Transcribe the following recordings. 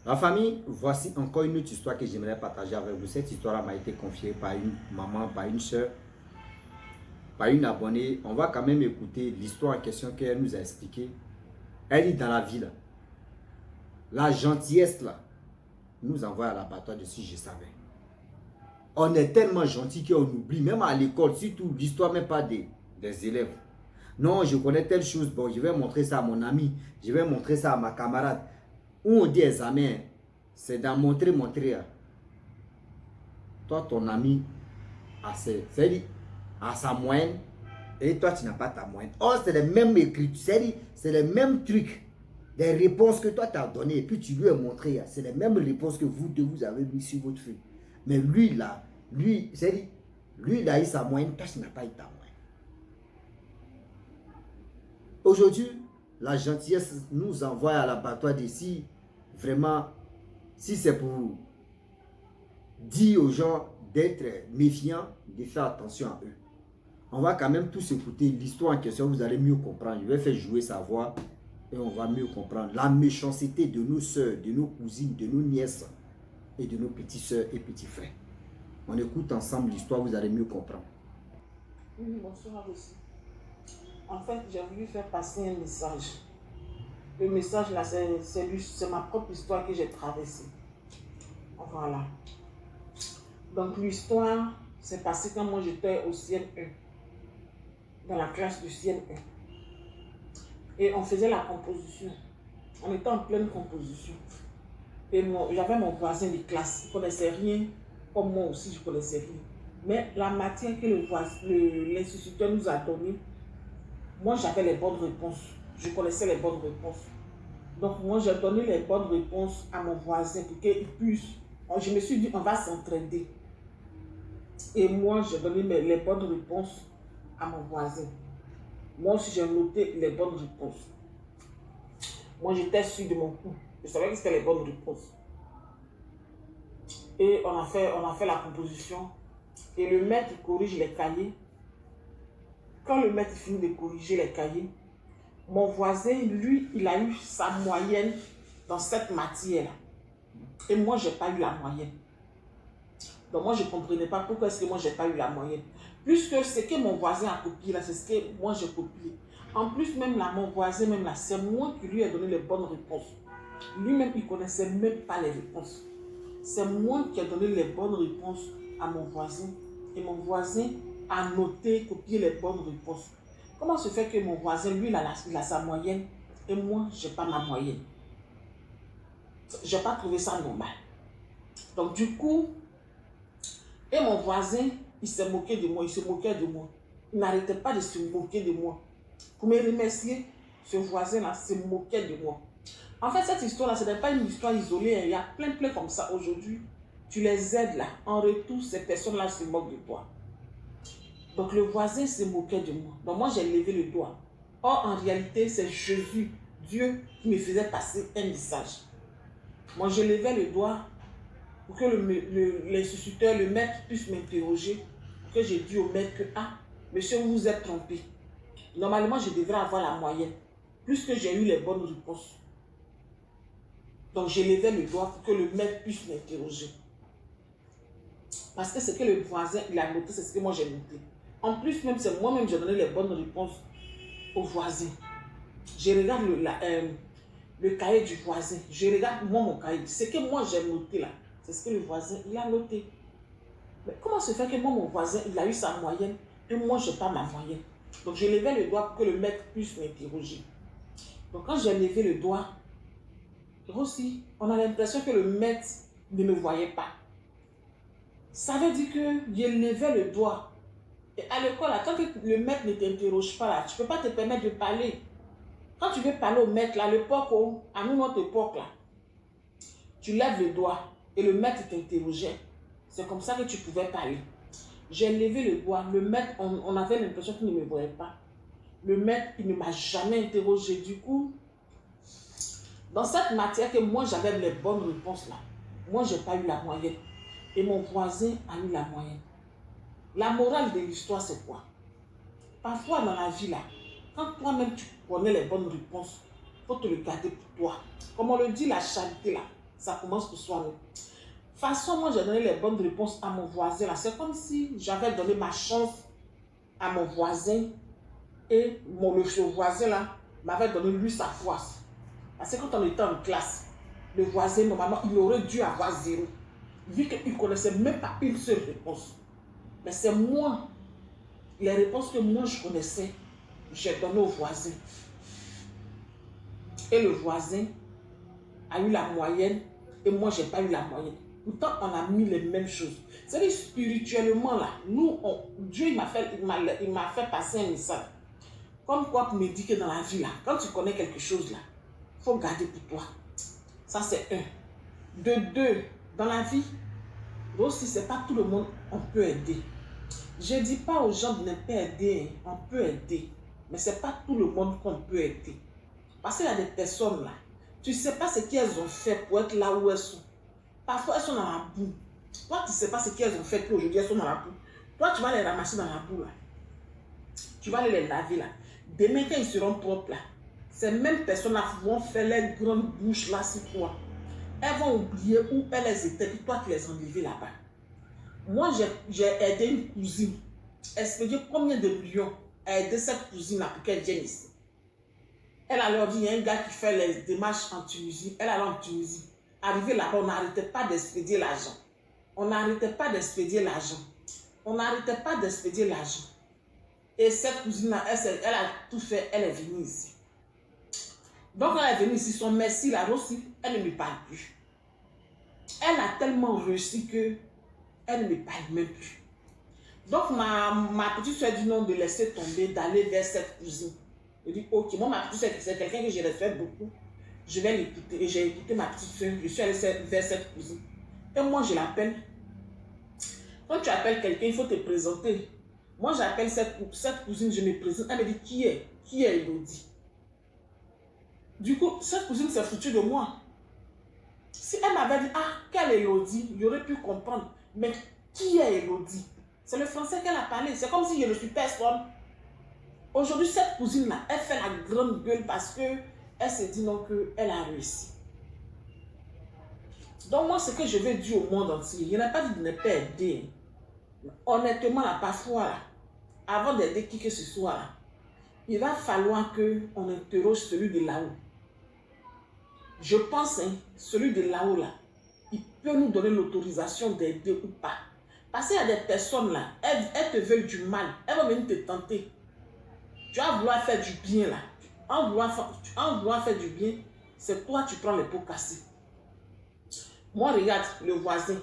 La famille, voici encore une autre histoire que j'aimerais partager avec vous. Cette histoire m'a été confiée par une maman, par une soeur, par une abonnée. On va quand même écouter l'histoire en question qu'elle nous a expliquée. Elle dit dans la vie, là, la gentillesse là, nous envoie à l'abattoir de si je savais. On est tellement gentil qu'on oublie, même à l'école, surtout l'histoire même pas des élèves. Non, je connais telle chose, bon, je vais montrer ça à mon ami, je vais montrer ça à ma camarade. Où on dit examen, c'est d'en montrer. Toi, ton ami a sa moyenne et toi, tu n'as pas ta moyenne. Oh, c'est les mêmes écritures, c'est les mêmes trucs. Des réponses que toi, tu as données et puis tu lui as montré. C'est les mêmes réponses que vous deux, vous avez mis sur votre feuille. Mais lui, là, lui, il a eu sa moyenne, toi, tu n'as pas eu ta moyenne. Aujourd'hui, la gentillesse nous envoie à l'abattoir d'ici. Vraiment, si c'est pour dire aux gens d'être méfiants, de faire attention à eux. On va quand même tous écouter l'histoire en question, vous allez mieux comprendre. Je vais faire jouer sa voix et on va mieux comprendre la méchanceté de nos soeurs, de nos cousines, de nos nièces et de nos petites soeurs et petits frères. On écoute ensemble l'histoire, vous allez mieux comprendre. Oui, bonsoir aussi. En fait, j'ai voulu faire passer un message. Le message là, c'est ma propre histoire que j'ai traversée. Voilà. Donc l'histoire s'est passée quand moi j'étais au CM1, dans la classe du CM1. Et on faisait la composition. On était en pleine composition. Et j'avais mon voisin de classe, il ne connaissait rien, comme moi aussi je ne connaissais rien. Mais la matière que l'instituteur nous a donnée, moi j'avais les bonnes réponses. Je connaissais les bonnes réponses. Donc moi j'ai donné les bonnes réponses à mon voisin pour qu'il puisse. Je me suis dit on va s'entraider. Et moi j'ai donné les bonnes réponses à mon voisin. Moi aussi j'ai noté les bonnes réponses. Moi j'étais sûre de mon coup. Je savais que c'était les bonnes réponses. Et on a fait la composition. Et le maître corrige les cahiers. Quand le maître finit de corriger les cahiers, mon voisin, lui, il a eu sa moyenne dans cette matière. Et moi, je n'ai pas eu la moyenne. Donc moi, je ne comprenais pas pourquoi est-ce que moi, je n'ai pas eu la moyenne. Puisque ce que mon voisin a copié là, c'est ce que moi, j'ai copié. En plus, même là, mon voisin, même là, c'est moi qui lui ai donné les bonnes réponses. Lui-même, il ne connaissait même pas les réponses. C'est moi qui ai donné les bonnes réponses à mon voisin. Et mon voisin a noté, copié les bonnes réponses. Comment se fait que mon voisin, lui, il a sa moyenne et moi, je n'ai pas ma moyenne? Je n'ai pas trouvé ça normal. Donc, du coup, et mon voisin, il s'est moqué de moi, il se moquait de moi. Il n'arrêtait pas de se moquer de moi. Pour me remercier, ce voisin-là se moquait de moi. En fait, cette histoire-là, ce n'est pas une histoire isolée. Hein. Il y a plein comme ça aujourd'hui. Tu les aides là. En retour, ces personnes-là se moquent de toi. Donc, le voisin se moquait de moi. Donc, moi, j'ai levé le doigt. Or, en réalité, c'est Jésus, Dieu, qui me faisait passer un message. Moi, je levais le doigt pour que l'instituteur, le maître, puisse m'interroger. Que j'ai dit au maître que, ah, monsieur, vous vous êtes trompé. Normalement, je devrais avoir la moyenne, puisque j'ai eu les bonnes réponses. Donc, je levais le doigt pour que le maître puisse m'interroger. Parce que ce que le voisin il a noté, c'est ce que moi j'ai noté. En plus, même c'est moi-même j'ai donné les bonnes réponses au voisin. Je regarde le cahier du voisin. Je regarde moi mon cahier. Ce que moi j'ai noté là, c'est ce que le voisin il a noté. Mais comment se fait que moi mon voisin il a eu sa moyenne et moi je n'ai pas ma moyenne? Donc je levais le doigt pour que le maître puisse m'interroger. Donc quand j'ai levé le doigt, aussi, on a l'impression que le maître ne me voyait pas. Ça veut dire que je levais le doigt. Et à l'école, quand le maître ne t'interroge pas, là, tu ne peux pas te permettre de parler. Quand tu veux parler au maître, là, à notre époque, là, tu lèves le doigt et le maître t'interrogeait. C'est comme ça que tu pouvais parler. J'ai levé le doigt. Le maître, on avait l'impression qu'il ne me voyait pas. Le maître, il ne m'a jamais interrogé. Du coup, dans cette matière que moi, j'avais les bonnes réponses, là, moi, je n'ai pas eu la moyenne. Et mon voisin a eu la moyenne. La morale de l'histoire, c'est quoi? Parfois, dans la vie, là, quand toi-même, tu connais les bonnes réponses, il faut te le garder pour toi. Comme on le dit, la charité, là, Ça commence pour soi-même. De toute façon, moi, j'ai donné les bonnes réponses à mon voisin. Là. C'est comme si j'avais donné ma chance à mon voisin et le voisin là m'avait donné lui sa poisse. Parce que quand on était en classe, le voisin, normalement, il aurait dû avoir 0. Vu qu'il ne connaissait même pas une seule réponse. Mais c'est moi, les réponses que moi je connaissais, j'ai donné au voisin. Et le voisin a eu la moyenne et moi, je n'ai pas eu la moyenne. Pourtant, on a mis les mêmes choses. C'est-à-dire, spirituellement, là, Dieu, il m'a fait passer un message. Comme quoi, pour me dire que dans la vie, là, quand tu connais quelque chose, là, il faut garder pour toi. Ça, c'est un. De deux, dans la vie, aussi, ce n'est pas tout le monde on peut aider. Je ne dis pas aux gens de ne pas aider. On peut aider. Mais ce n'est pas tout le monde qu'on peut aider. Parce qu'il y a des personnes, là, tu ne sais pas ce qu'elles ont fait pour être là où elles sont. Parfois, elles sont dans la boue. Toi, tu ne sais pas ce qu'elles ont fait pour aujourd'hui, elles sont dans la boue. Toi, tu vas les ramasser dans la boue, là. Tu vas aller les laver, là. Demain, quand ils seront propres, là, ces mêmes personnes-là vont faire les grandes bouches, là, sur toi. Elles vont oublier où elles étaient, puis toi, tu les as enlevées là-bas. Moi, j'ai aidé une cousine. Expédier combien de millions à aider cette cousine-là pour qu'elle vienne ici. Elle a leur dit, il y a un gars qui fait les démarches en Tunisie. Elle allait en Tunisie. Arrivé là-bas, on n'arrêtait pas d'expédier l'argent. On n'arrêtait pas d'expédier l'argent. On n'arrêtait pas d'expédier l'argent. Et cette cousine-là, elle a tout fait, elle est venue ici. Donc, elle est venue ici, son merci, là aussi, elle ne me parle plus. Elle a tellement réussi que elle ne me parle même plus. Donc, ma petite soeur dit non de laisser tomber, d'aller vers cette cousine. Je dis, ok, moi, ma petite soeur, c'est quelqu'un que je respecte beaucoup. Je vais l'écouter. Et j'ai écouté ma petite soeur. Je suis allée vers cette cousine. Et moi, je l'appelle. Quand tu appelles quelqu'un, il faut te présenter. Moi, j'appelle cette cousine, je me présente. Elle me dit, qui est Elodie? Du coup, cette cousine s'est foutue de moi. Si elle m'avait dit, ah, quelle Elodie, j'aurais pu comprendre. Mais qui est Elodie? C'est le français qu'elle a parlé. C'est comme si je ne suis personne. Aujourd'hui, cette cousine-là, elle fait la grande gueule parce qu'elle s'est dit non, qu'elle a réussi. Donc, moi, ce que je veux dire au monde entier, il n'y a pas dit de ne pas aider. Honnêtement, là, parfois, là, avant d'aider qui que ce soit, là, il va falloir qu'on interroge celui de là-haut. Je pense, hein, celui de là-haut, là, il peut nous donner l'autorisation d'aider ou pas. Parce qu'il y a des personnes, là, elles te veulent du mal. Elles vont venir te tenter. Tu vas vouloir faire du bien, là. En vouloir faire du bien, c'est toi, tu prends les pots cassés. Moi, regarde, le voisin,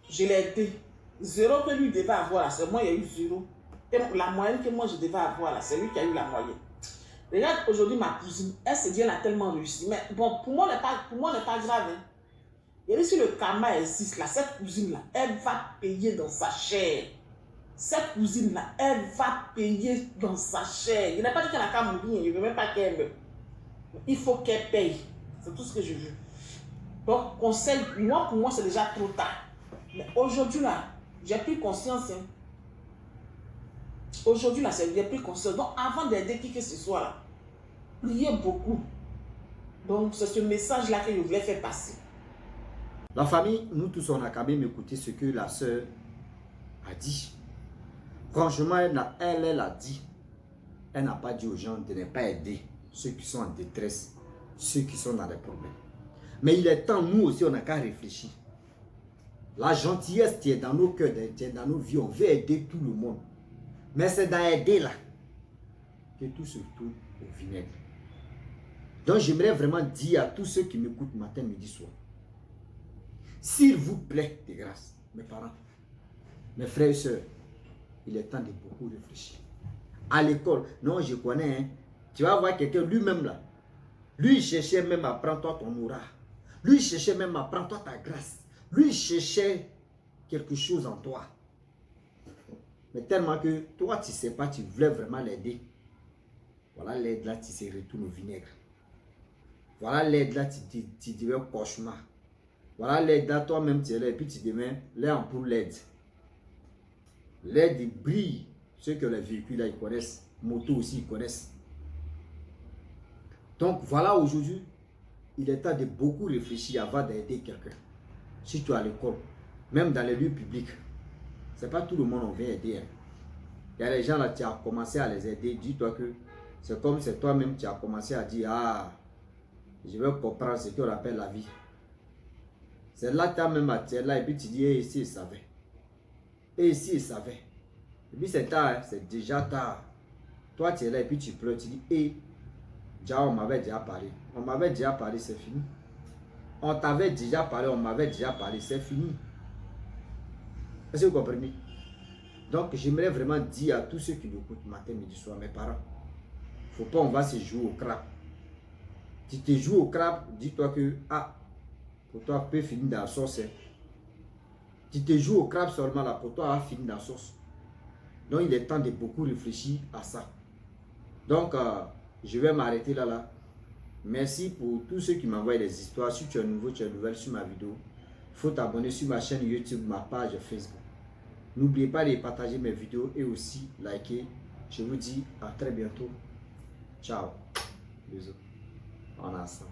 je l'ai aidé. 0 que lui devait avoir, là, c'est moi, il y a eu 0. Et la moyenne que moi, je devais avoir, là, c'est lui qui a eu la moyenne. Regarde, aujourd'hui, ma cousine, elle s'est dit, elle a tellement réussi. Mais bon, pour moi, n'est pas grave. Hein. Et si le karma existe, là, cette cousine-là, elle va payer dans sa chair. Cette cousine-là, elle va payer dans sa chair. Il n'a pas dit qu'elle a qu'à mourir, je ne veux même pas qu'elle meure. Il faut qu'elle paye. C'est tout ce que je veux. Donc, conseil, pour moi, c'est déjà trop tard. Mais aujourd'hui, là, j'ai pris conscience. Hein. Aujourd'hui, là, j'ai pris conscience. Donc, avant d'aider qui que ce soit, là, priez beaucoup. Donc, c'est ce message-là que je voulais faire passer. La famille, nous tous, on a quand même écouté ce que la sœur a dit. Franchement, elle a dit. Elle n'a pas dit aux gens de ne pas aider ceux qui sont en détresse, ceux qui sont dans des problèmes. Mais il est temps, nous aussi, on n'a qu'à réfléchir. La gentillesse qui est dans nos cœurs, qui est dans nos vies, on veut aider tout le monde. Mais c'est dans aider là que tout se tourne au vinaigre. Donc j'aimerais vraiment dire à tous ceux qui m'écoutent matin, midi, soir. S'il vous plaît, de grâce, mes parents, mes frères et sœurs, il est temps de beaucoup réfléchir. À l'école, non, je connais, hein, tu vas voir quelqu'un lui-même là. Lui, il cherchait même à prendre toi ton aura. Lui, il cherchait même à prendre toi ta grâce. Lui, il cherchait quelque chose en toi. Mais tellement que toi, tu ne sais pas, tu voulais vraiment l'aider. Voilà l'aide là, tu se retournes au vinaigre. Voilà l'aide là, tu deviens cauchemar. Voilà l'aide là, toi-même tu es là et puis tu deviens l'air pour l'aide. L'aide brille. Ceux que les véhicules là, ils connaissent. Moto aussi, ils connaissent. Donc voilà aujourd'hui, il est temps de beaucoup réfléchir avant d'aider quelqu'un. Si tu es à l'école, même dans les lieux publics, ce n'est pas tout le monde on vient aider. Hein. Il y a les gens là, tu as commencé à les aider. Dis-toi que c'est comme c'est toi-même qui as commencé à dire, ah, je vais comprendre ce qu'on appelle la vie. C'est là que tu as même attiré là et puis tu dis, et ici, il savait. Et ici, il savait. Et puis c'est tard, hein, c'est déjà tard. Toi, tu es là et puis tu pleures, tu dis, et déjà, on m'avait déjà parlé. On m'avait déjà parlé, c'est fini. On t'avait déjà parlé, on m'avait déjà parlé, c'est fini. Est-ce que vous comprenez? Donc, j'aimerais vraiment dire à tous ceux qui nous écoutent matin, midi, soir, mes parents, faut pas, on va se jouer au crabe. Si tu te joues au crabe, dis-toi que, ah, pour toi, peut finir dans la sauce. Hein. Tu te joues au crabe seulement là, pour toi, va finir dans la sauce. Donc, il est temps de beaucoup réfléchir à ça. Donc, je vais m'arrêter là. Merci pour tous ceux qui m'envoient des histoires. Si tu es nouveau, tu es nouvelle sur ma vidéo, il faut t'abonner sur ma chaîne YouTube, ma page Facebook. N'oubliez pas de partager mes vidéos et aussi liker. Je vous dis à très bientôt. Ciao. Bisous. On a ça.